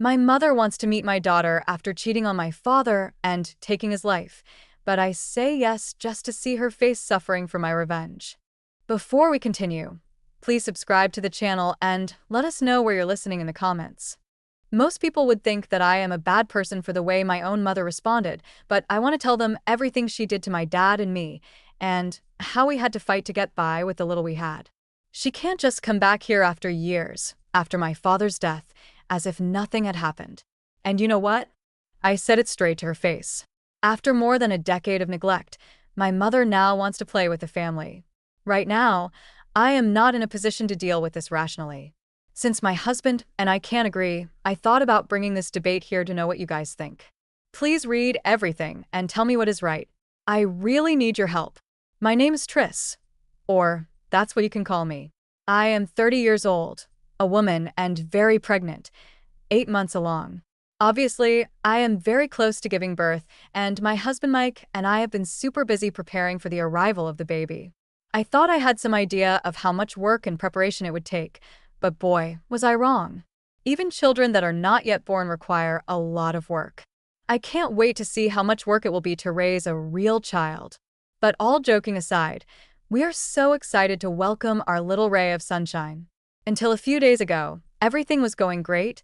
My mother wants to meet my daughter after cheating on my father and taking his life, but I say yes just to see her face suffering for my revenge. Before we continue, please subscribe to the channel and let us know where you're listening in the comments. Most people would think that I am a bad person for the way my own mother responded, but I want to tell them everything she did to my dad and me, and how we had to fight to get by with the little we had. She can't just come back here after years, after my father's death, as if nothing had happened. And you know what? I said it straight to her face. After more than a decade of neglect, my mother now wants to play with the family. Right now, I am not in a position to deal with this rationally. Since my husband and I can't agree, I thought about bringing this debate here to know what you guys think. Please read everything and tell me what is right. I really need your help. My name is Triss, or that's what you can call me. I am 30 years old, a woman, and very pregnant, 8 months along. Obviously, I am very close to giving birth, and my husband Mike and I have been super busy preparing for the arrival of the baby. I thought I had some idea of how much work and preparation it would take, but boy, was I wrong. Even children that are not yet born require a lot of work. I can't wait to see how much work it will be to raise a real child. But all joking aside, we are so excited to welcome our little ray of sunshine. Until a few days ago, everything was going great,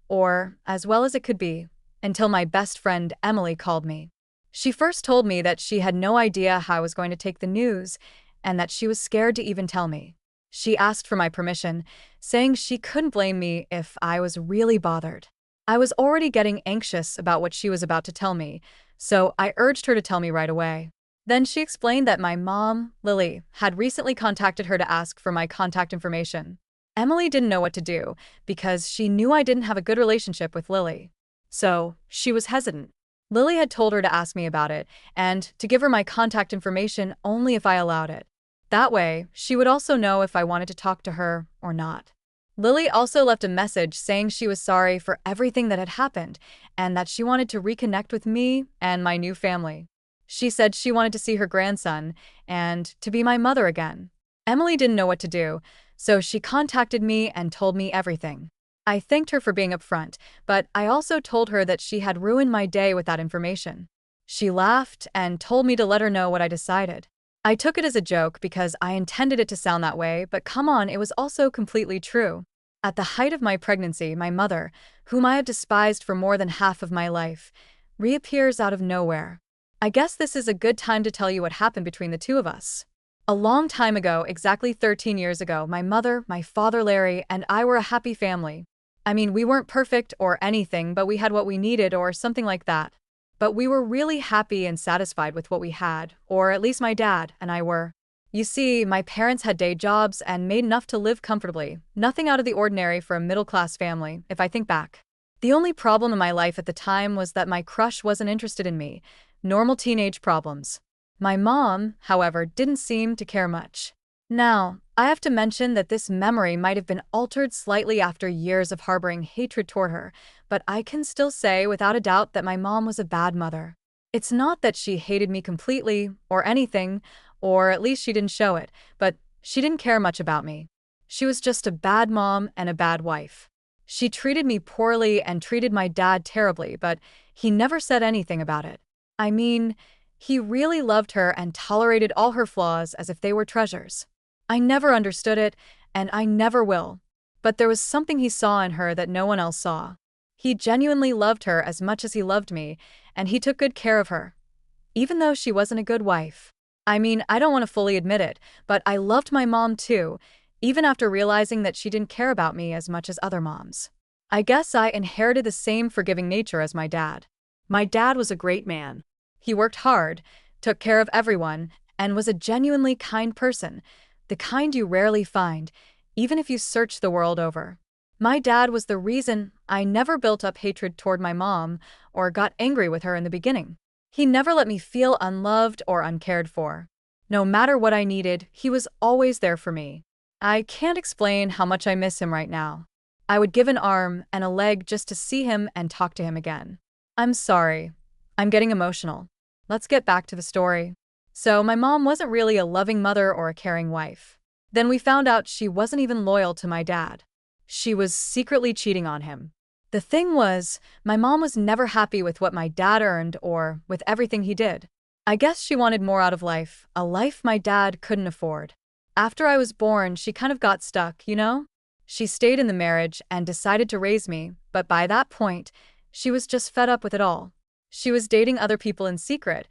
or as well as it could be, until my best friend Emily called me. She first told me that she had no idea how I was going to take the news, and that she was scared to even tell me. She asked for my permission, saying she couldn't blame me if I was really bothered. I was already getting anxious about what she was about to tell me, so I urged her to tell me right away. Then she explained that my mom, Lily, had recently contacted her to ask for my contact information. Emily didn't know what to do because she knew I didn't have a good relationship with Lily. So she was hesitant. Lily had told her to ask me about it and to give her my contact information only if I allowed it. That way, she would also know if I wanted to talk to her or not. Lily also left a message saying she was sorry for everything that had happened and that she wanted to reconnect with me and my new family. She said she wanted to see her grandson and to be my mother again. Emily didn't know what to do, so she contacted me and told me everything. I thanked her for being upfront, but I also told her that she had ruined my day with that information. She laughed and told me to let her know what I decided. I took it as a joke because I intended it to sound that way, but come on, it was also completely true. At the height of my pregnancy, my mother, whom I have despised for more than half of my life, reappears out of nowhere. I guess this is a good time to tell you what happened between the two of us. A long time ago, exactly 13 years ago, my mother, my father Larry, and I were a happy family. I mean, we weren't perfect or anything, but we had what we needed or something like that. But we were really happy and satisfied with what we had, or at least my dad and I were. You see, my parents had day jobs and made enough to live comfortably, nothing out of the ordinary for a middle-class family, if I think back. The only problem in my life at the time was that my crush wasn't interested in me. Normal teenage problems. My mom, however, didn't seem to care much. Now, I have to mention that this memory might have been altered slightly after years of harboring hatred toward her, but I can still say without a doubt that my mom was a bad mother. It's not that she hated me completely or anything, or at least she didn't show it, but she didn't care much about me. She was just a bad mom and a bad wife. She treated me poorly and treated my dad terribly, but he never said anything about it. I mean, he really loved her and tolerated all her flaws as if they were treasures. I never understood it, and I never will. But there was something he saw in her that no one else saw. He genuinely loved her as much as he loved me, and he took good care of her. Even though she wasn't a good wife. I mean, I don't want to fully admit it, but I loved my mom too, even after realizing that she didn't care about me as much as other moms. I guess I inherited the same forgiving nature as my dad. My dad was a great man. He worked hard, took care of everyone, and was a genuinely kind person, the kind you rarely find, even if you search the world over. My dad was the reason I never built up hatred toward my mom or got angry with her in the beginning. He never let me feel unloved or uncared for. No matter what I needed, he was always there for me. I can't explain how much I miss him right now. I would give an arm and a leg just to see him and talk to him again. I'm sorry. I'm getting emotional. Let's get back to the story. So my mom wasn't really a loving mother or a caring wife. Then we found out she wasn't even loyal to my dad. She was secretly cheating on him. The thing was, my mom was never happy with what my dad earned or with everything he did. I guess she wanted more out of life, a life my dad couldn't afford. After I was born, she kind of got stuck, you know? She stayed in the marriage and decided to raise me, but by that point, she was just fed up with it all. She was dating other people in secret,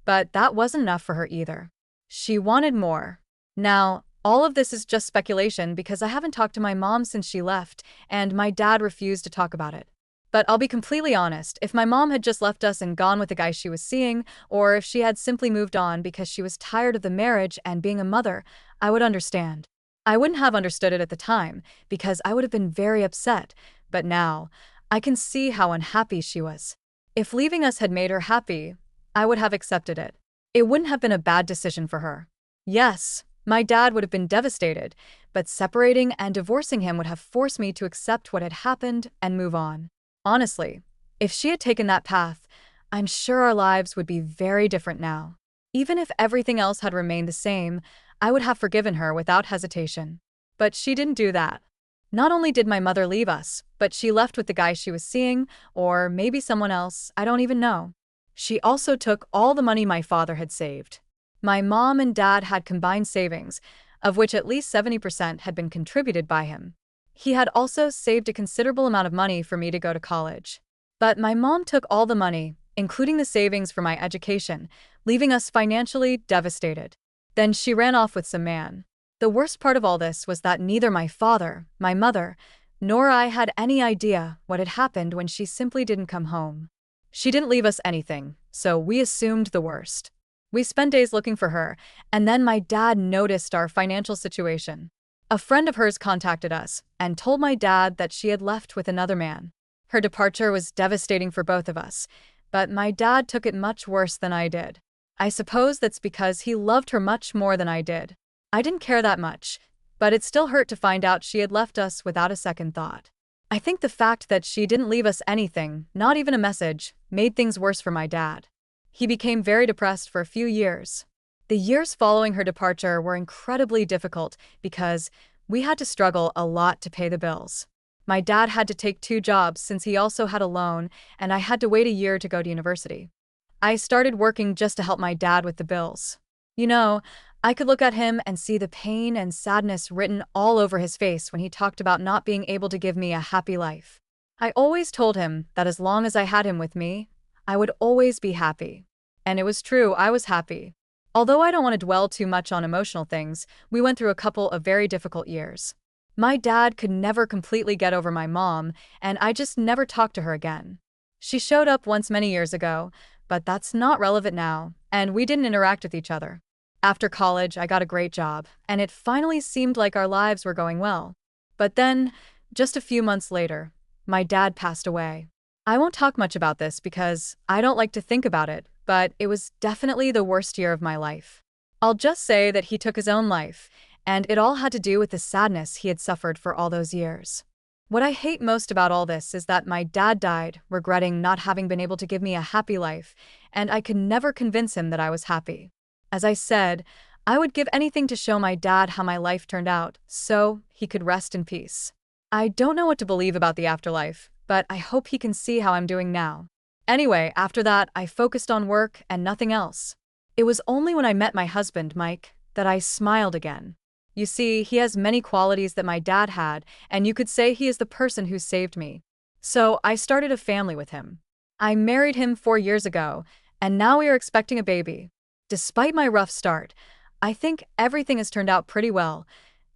but that wasn't enough for her either. She wanted more. Now, all of this is just speculation because I haven't talked to my mom since she left, and my dad refused to talk about it. But I'll be completely honest, if my mom had just left us and gone with the guy she was seeing, or if she had simply moved on because she was tired of the marriage and being a mother, I would understand. I wouldn't have understood it at the time, because I would have been very upset, but now, I can see how unhappy she was. If leaving us had made her happy, I would have accepted it. It wouldn't have been a bad decision for her. Yes, my dad would have been devastated, but separating and divorcing him would have forced me to accept what had happened and move on. Honestly, if she had taken that path, I'm sure our lives would be very different now. Even if everything else had remained the same, I would have forgiven her without hesitation. But she didn't do that. Not only did my mother leave us, but she left with the guy she was seeing, or maybe someone else, I don't even know. She also took all the money my father had saved. My mom and dad had combined savings, of which at least 70% had been contributed by him. He had also saved a considerable amount of money for me to go to college. But my mom took all the money, including the savings for my education, leaving us financially devastated. Then she ran off with some man. The worst part of all this was that neither my father, my mother, nor I had any idea what had happened when she simply didn't come home. She didn't leave us anything, so we assumed the worst. We spent days looking for her, and then my dad noticed our financial situation. A friend of hers contacted us and told my dad that she had left with another man. Her departure was devastating for both of us, but my dad took it much worse than I did. I suppose that's because he loved her much more than I did. I didn't care that much, but it still hurt to find out she had left us without a second thought. I think the fact that she didn't leave us anything, not even a message, made things worse for my dad. He became very depressed for a few years. The years following her departure were incredibly difficult because we had to struggle a lot to pay the bills. My dad had to take 2 jobs since he also had a loan, and I had to wait a year to go to university. I started working just to help my dad with the bills. You know, I could look at him and see the pain and sadness written all over his face when he talked about not being able to give me a happy life. I always told him that as long as I had him with me, I would always be happy. And it was true, I was happy. Although I don't want to dwell too much on emotional things, we went through a couple of very difficult years. My dad could never completely get over my mom, and I just never talked to her again. She showed up once many years ago, but that's not relevant now, and we didn't interact with each other. After college, I got a great job, and it finally seemed like our lives were going well. But then, just a few months later, my dad passed away. I won't talk much about this because I don't like to think about it, but it was definitely the worst year of my life. I'll just say that he took his own life, and it all had to do with the sadness he had suffered for all those years. What I hate most about all this is that my dad died, regretting not having been able to give me a happy life, and I could never convince him that I was happy. As I said, I would give anything to show my dad how my life turned out, so he could rest in peace. I don't know what to believe about the afterlife, but I hope he can see how I'm doing now. Anyway, after that, I focused on work and nothing else. It was only when I met my husband, Mike, that I smiled again. You see, he has many qualities that my dad had, and you could say he is the person who saved me. So I started a family with him. I married him 4 years ago, and now we are expecting a baby. Despite my rough start, I think everything has turned out pretty well,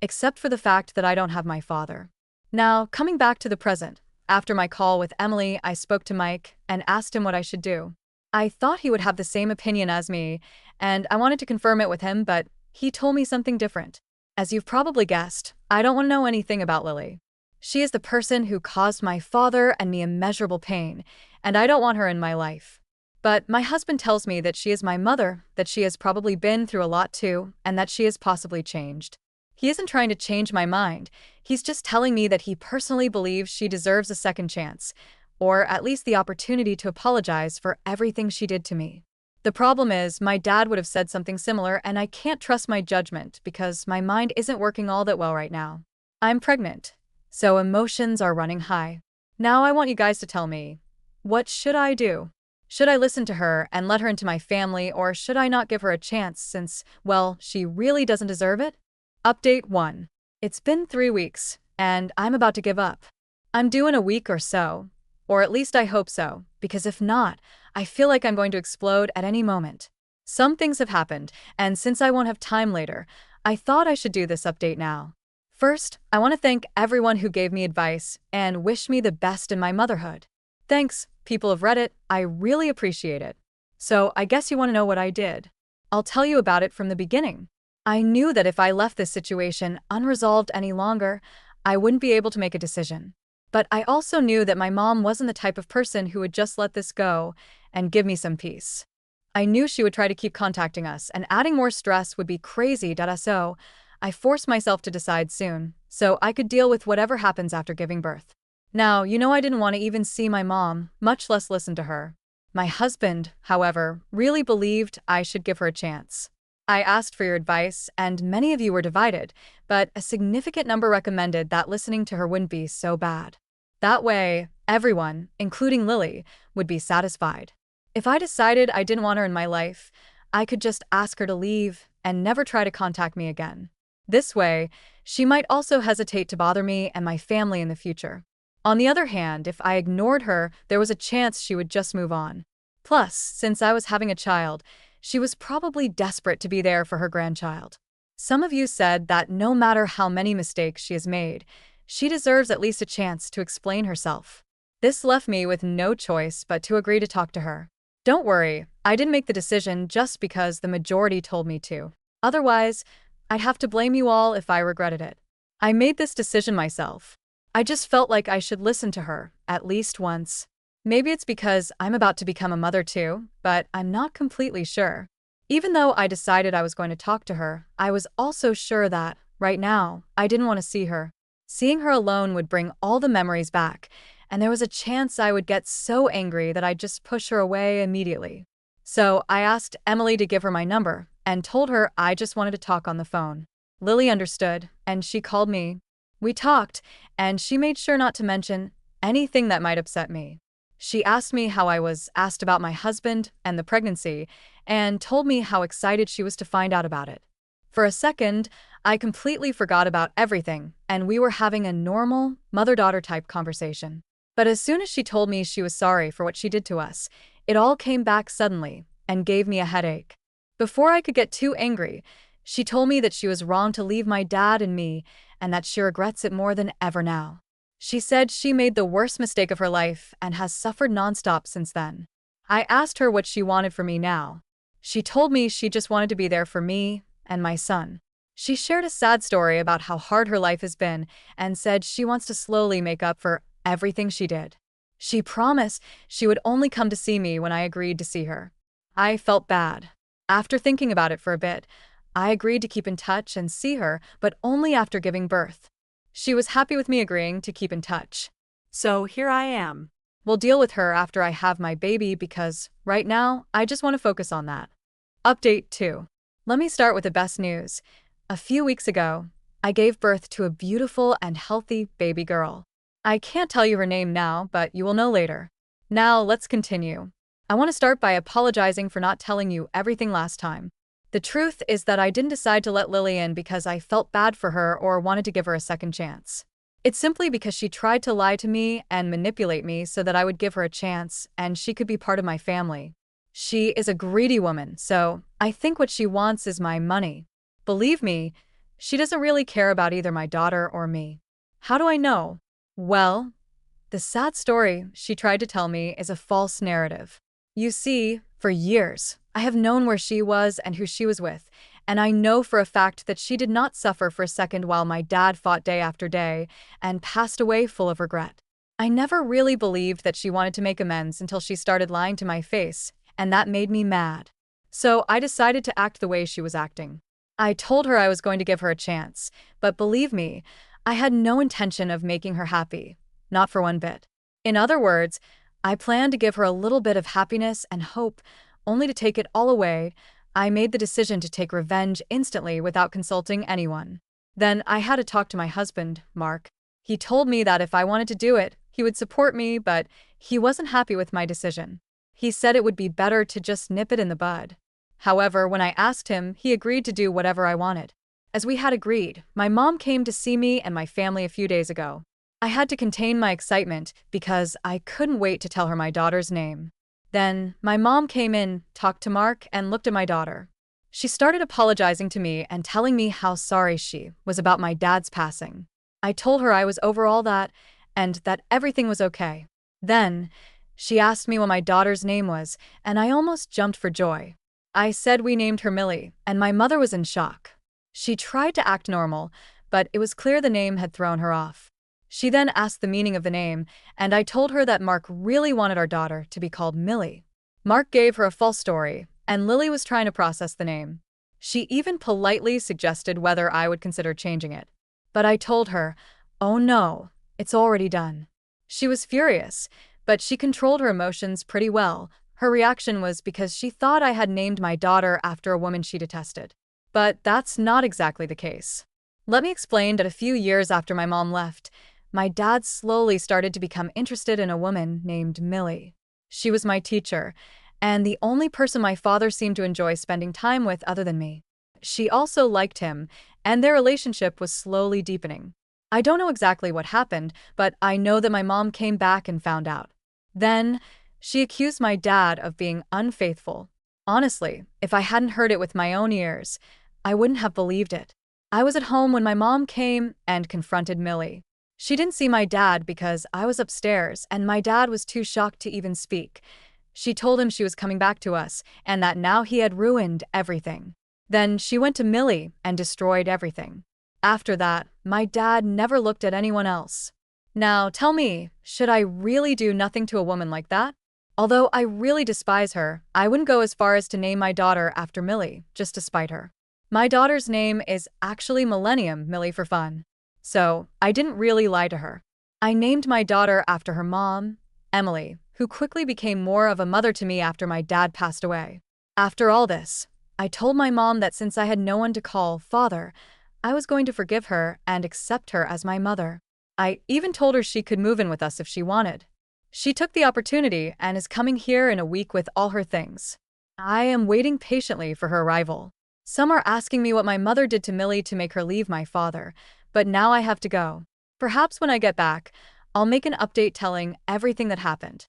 except for the fact that I don't have my father. Now, coming back to the present, after my call with Emily, I spoke to Mike and asked him what I should do. I thought he would have the same opinion as me, and I wanted to confirm it with him, but he told me something different. As you've probably guessed, I don't want to know anything about Lily. She is the person who caused my father and me immeasurable pain, and I don't want her in my life. But my husband tells me that she is my mother, that she has probably been through a lot too, and that she has possibly changed. He isn't trying to change my mind, he's just telling me that he personally believes she deserves a second chance, or at least the opportunity to apologize for everything she did to me. The problem is, my dad would have said something similar, and I can't trust my judgment because my mind isn't working all that well right now. I'm pregnant, so emotions are running high. Now I want you guys to tell me, what should I do? Should I listen to her and let her into my family, or should I not give her a chance since, well, she really doesn't deserve it? Update 1. It's been 3 weeks, and I'm about to give up. I'm due in a week or so, or at least I hope so, because if not, I feel like I'm going to explode at any moment. Some things have happened, and since I won't have time later, I thought I should do this update now. First, I want to thank everyone who gave me advice and wished me the best in my motherhood. Thanks, people of Reddit, I really appreciate it. So, I guess you want to know what I did. I'll tell you about it from the beginning. I knew that if I left this situation unresolved any longer, I wouldn't be able to make a decision. But I also knew that my mom wasn't the type of person who would just let this go and give me some peace. I knew she would try to keep contacting us, and adding more stress would be crazy. So, I forced myself to decide soon, so I could deal with whatever happens after giving birth. Now, I didn't want to even see my mom, much less listen to her. My husband, however, really believed I should give her a chance. I asked for your advice, and many of you were divided, but a significant number recommended that listening to her wouldn't be so bad. That way, everyone, including Lily, would be satisfied. If I decided I didn't want her in my life, I could just ask her to leave and never try to contact me again. This way, she might also hesitate to bother me and my family in the future. On the other hand, if I ignored her, there was a chance she would just move on. Plus, since I was having a child, she was probably desperate to be there for her grandchild. Some of you said that no matter how many mistakes she has made, she deserves at least a chance to explain herself. This left me with no choice but to agree to talk to her. Don't worry, I didn't make the decision just because the majority told me to. Otherwise, I'd have to blame you all if I regretted it. I made this decision myself. I just felt like I should listen to her, at least once. Maybe it's because I'm about to become a mother too, but I'm not completely sure. Even though I decided I was going to talk to her, I was also sure that, right now, I didn't want to see her. Seeing her alone would bring all the memories back, and there was a chance I would get so angry that I'd just push her away immediately. So I asked Emily to give her my number, and told her I just wanted to talk on the phone. Lily understood, and she called me. We talked, and she made sure not to mention anything that might upset me. She asked me how I was, asked about my husband and the pregnancy, and told me how excited she was to find out about it. For a second, I completely forgot about everything, and we were having a normal, mother-daughter type conversation. But as soon as she told me she was sorry for what she did to us, it all came back suddenly and gave me a headache. Before I could get too angry, she told me that she was wrong to leave my dad and me, and that she regrets it more than ever now. She said she made the worst mistake of her life and has suffered nonstop since then. I asked her what she wanted from me now. She told me she just wanted to be there for me and my son. She shared a sad story about how hard her life has been and said she wants to slowly make up for everything she did. She promised she would only come to see me when I agreed to see her. I felt bad. After thinking about it for a bit, I agreed to keep in touch and see her, but only after giving birth. She was happy with me agreeing to keep in touch. So here I am. We'll deal with her after I have my baby because, right now, I just want to focus on that. Update 2. Let me start with the best news. A few weeks ago, I gave birth to a beautiful and healthy baby girl. I can't tell you her name now, but you will know later. Now, let's continue. I want to start by apologizing for not telling you everything last time. The truth is that I didn't decide to let Lily in because I felt bad for her or wanted to give her a second chance. It's simply because she tried to lie to me and manipulate me so that I would give her a chance and she could be part of my family. She is a greedy woman, so I think what she wants is my money. Believe me, she doesn't really care about either my daughter or me. How do I know? Well, the sad story she tried to tell me is a false narrative. You see, for years, I have known where she was and who she was with, and I know for a fact that she did not suffer for a second while my dad fought day after day and passed away full of regret. I never really believed that she wanted to make amends until she started lying to my face, and that made me mad. So I decided to act the way she was acting. I told her I was going to give her a chance, but believe me, I had no intention of making her happy, not for one bit. In other words, I planned to give her a little bit of happiness and hope, only to take it all away. I made the decision to take revenge instantly without consulting anyone. Then I had to talk to my husband, Mark. He told me that if I wanted to do it, he He would support me, but he wasn't happy with my decision. He said it would be better to just nip it in the bud. However, when I asked him, he agreed to do whatever I wanted. As we had agreed, my mom came to see me and my family a few days ago. I had to contain my excitement because I couldn't wait to tell her my daughter's name. Then, my mom came in, talked to Mark, and looked at my daughter. She started apologizing to me and telling me how sorry she was about my dad's passing. I told her I was over all that and that everything was okay. Then, she asked me what my daughter's name was, and I almost jumped for joy. I said we named her Millie, and my mother was in shock. She tried to act normal, but it was clear the name had thrown her off. She then asked the meaning of the name, and I told her that Mark really wanted our daughter to be called Millie. Mark gave her a false story, and Lily was trying to process the name. She even politely suggested whether I would consider changing it. But I told her, "Oh no, it's already done." She was furious, but she controlled her emotions pretty well. Her reaction was because she thought I had named my daughter after a woman she detested. But that's not exactly the case. Let me explain that a few years after my mom left, my dad slowly started to become interested in a woman named Millie. She was my teacher, and the only person my father seemed to enjoy spending time with other than me. She also liked him, and their relationship was slowly deepening. I don't know exactly what happened, but I know that my mom came back and found out. Then, she accused my dad of being unfaithful. Honestly, if I hadn't heard it with my own ears, I wouldn't have believed it. I was at home when my mom came and confronted Millie. She didn't see my dad because I was upstairs, and my dad was too shocked to even speak. She told him she was coming back to us, and that now he had ruined everything. Then she went to Millie and destroyed everything. After that, my dad never looked at anyone else. Now, tell me, should I really do nothing to a woman like that? Although I really despise her, I wouldn't go as far as to name my daughter after Millie, just to spite her. My daughter's name is actually Millennium Millie for fun. So, I didn't really lie to her. I named my daughter after her mom, Emily, who quickly became more of a mother to me after my dad passed away. After all this, I told my mom that since I had no one to call father, I was going to forgive her and accept her as my mother. I even told her she could move in with us if she wanted. She took the opportunity and is coming here in a week with all her things. I am waiting patiently for her arrival. Some are asking me what my mother did to Millie to make her leave my father, but now I have to go. Perhaps when I get back, I'll make an update telling everything that happened.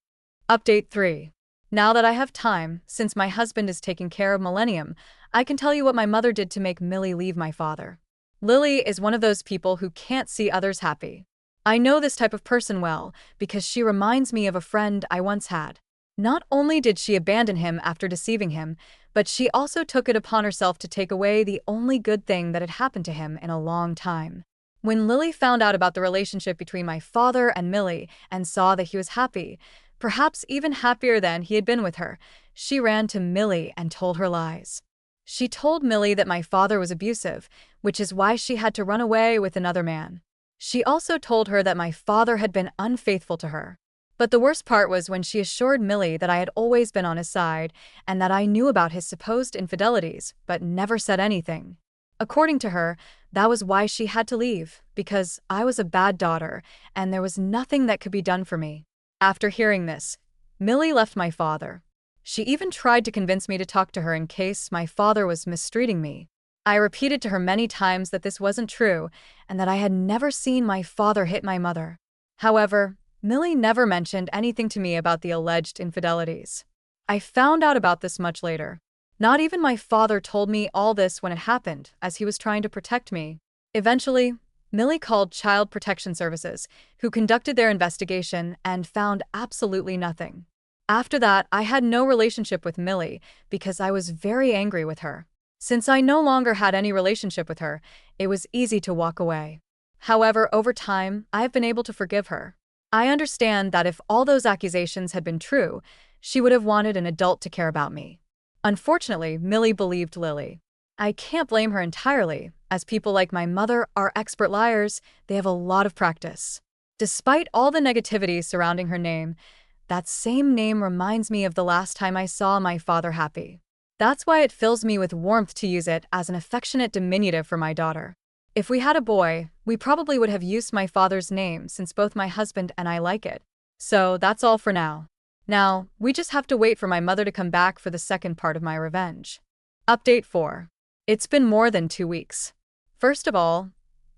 Update 3. Now that I have time, since my husband is taking care of Millennium, I can tell you what my mother did to make Millie leave my father. Lily is one of those people who can't see others happy. I know this type of person well because she reminds me of a friend I once had. Not only did she abandon him after deceiving him, but she also took it upon herself to take away the only good thing that had happened to him in a long time. When Lily found out about the relationship between my father and Millie and saw that he was happy, perhaps even happier than he had been with her, she ran to Millie and told her lies. She told Millie that my father was abusive, which is why she had to run away with another man. She also told her that my father had been unfaithful to her. But the worst part was when she assured Millie that I had always been on his side and that I knew about his supposed infidelities, but never said anything. According to her, that was why she had to leave, because I was a bad daughter and there was nothing that could be done for me. After hearing this, Millie left my father. She even tried to convince me to talk to her in case my father was mistreating me. I repeated to her many times that this wasn't true and that I had never seen my father hit my mother. However, Millie never mentioned anything to me about the alleged infidelities. I found out about this much later. Not even my father told me all this when it happened, as he was trying to protect me. Eventually, Millie called Child Protection Services, who conducted their investigation and found absolutely nothing. After that, I had no relationship with Millie because I was very angry with her. Since I no longer had any relationship with her, it was easy to walk away. However, over time, I have been able to forgive her. I understand that if all those accusations had been true, she would have wanted an adult to care about me. Unfortunately, Millie believed Lily. I can't blame her entirely, as people like my mother are expert liars. They have a lot of practice. Despite all the negativity surrounding her name, that same name reminds me of the last time I saw my father happy. That's why it fills me with warmth to use it as an affectionate diminutive for my daughter. If we had a boy, we probably would have used my father's name since both my husband and I like it. So that's all for now. Now, we just have to wait for my mother to come back for the second part of my revenge. Update 4. It's been more than 2 weeks. First of all,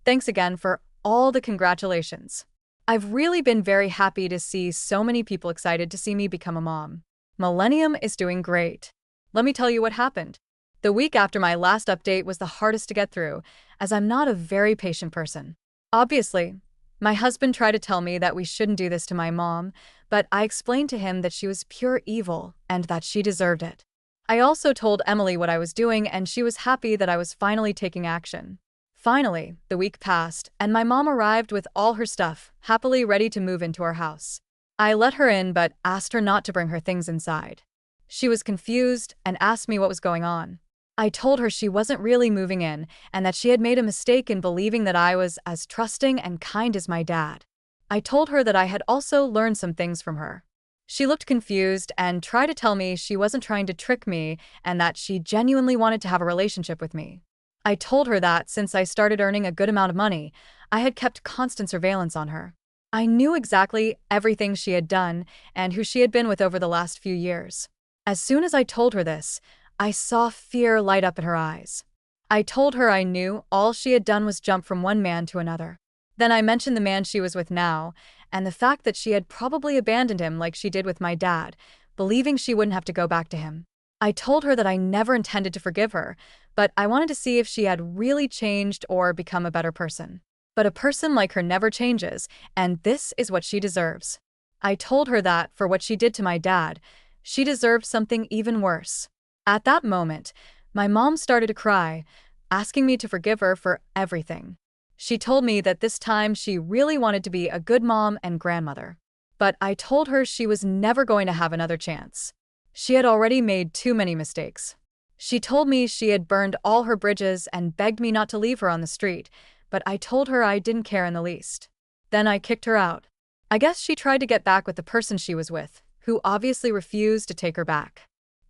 thanks again for all the congratulations. I've really been very happy to see so many people excited to see me become a mom. Millennium is doing great. Let me tell you what happened. The week after my last update was the hardest to get through, as I'm not a very patient person. Obviously, my husband tried to tell me that we shouldn't do this to my mom, but I explained to him that she was pure evil and that she deserved it. I also told Emily what I was doing, and she was happy that I was finally taking action. Finally, the week passed, and my mom arrived with all her stuff, happily ready to move into our house. I let her in but asked her not to bring her things inside. She was confused and asked me what was going on. I told her she wasn't really moving in and that she had made a mistake in believing that I was as trusting and kind as my dad. I told her that I had also learned some things from her. She looked confused and tried to tell me she wasn't trying to trick me and that she genuinely wanted to have a relationship with me. I told her that since I started earning a good amount of money, I had kept constant surveillance on her. I knew exactly everything she had done and who she had been with over the last few years. As soon as I told her this, I saw fear light up in her eyes. I told her I knew all she had done was jump from one man to another. Then I mentioned the man she was with now, and the fact that she had probably abandoned him like she did with my dad, believing she wouldn't have to go back to him. I told her that I never intended to forgive her, but I wanted to see if she had really changed or become a better person. But a person like her never changes, and this is what she deserves. I told her that, for what she did to my dad, she deserved something even worse. At that moment, my mom started to cry, asking me to forgive her for everything. She told me that this time she really wanted to be a good mom and grandmother. But I told her she was never going to have another chance. She had already made too many mistakes. She told me she had burned all her bridges and begged me not to leave her on the street, but I told her I didn't care in the least. Then I kicked her out. I guess she tried to get back with the person she was with, who obviously refused to take her back.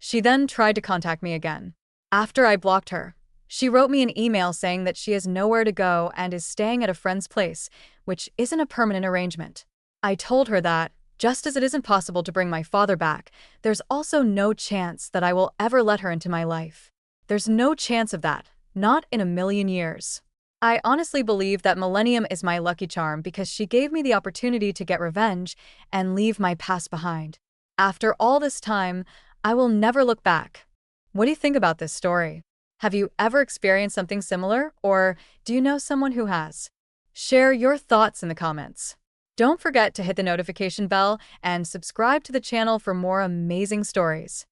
She then tried to contact me again. After I blocked her, she wrote me an email saying that she has nowhere to go and is staying at a friend's place, which isn't a permanent arrangement. I told her that, just as it isn't possible to bring my father back, there's also no chance that I will ever let her into my life. There's no chance of that, not in a million years. I honestly believe that Millennium is my lucky charm because she gave me the opportunity to get revenge and leave my past behind. After all this time, I will never look back. What do you think about this story? Have you ever experienced something similar, or do you know someone who has? Share your thoughts in the comments. Don't forget to hit the notification bell and subscribe to the channel for more amazing stories.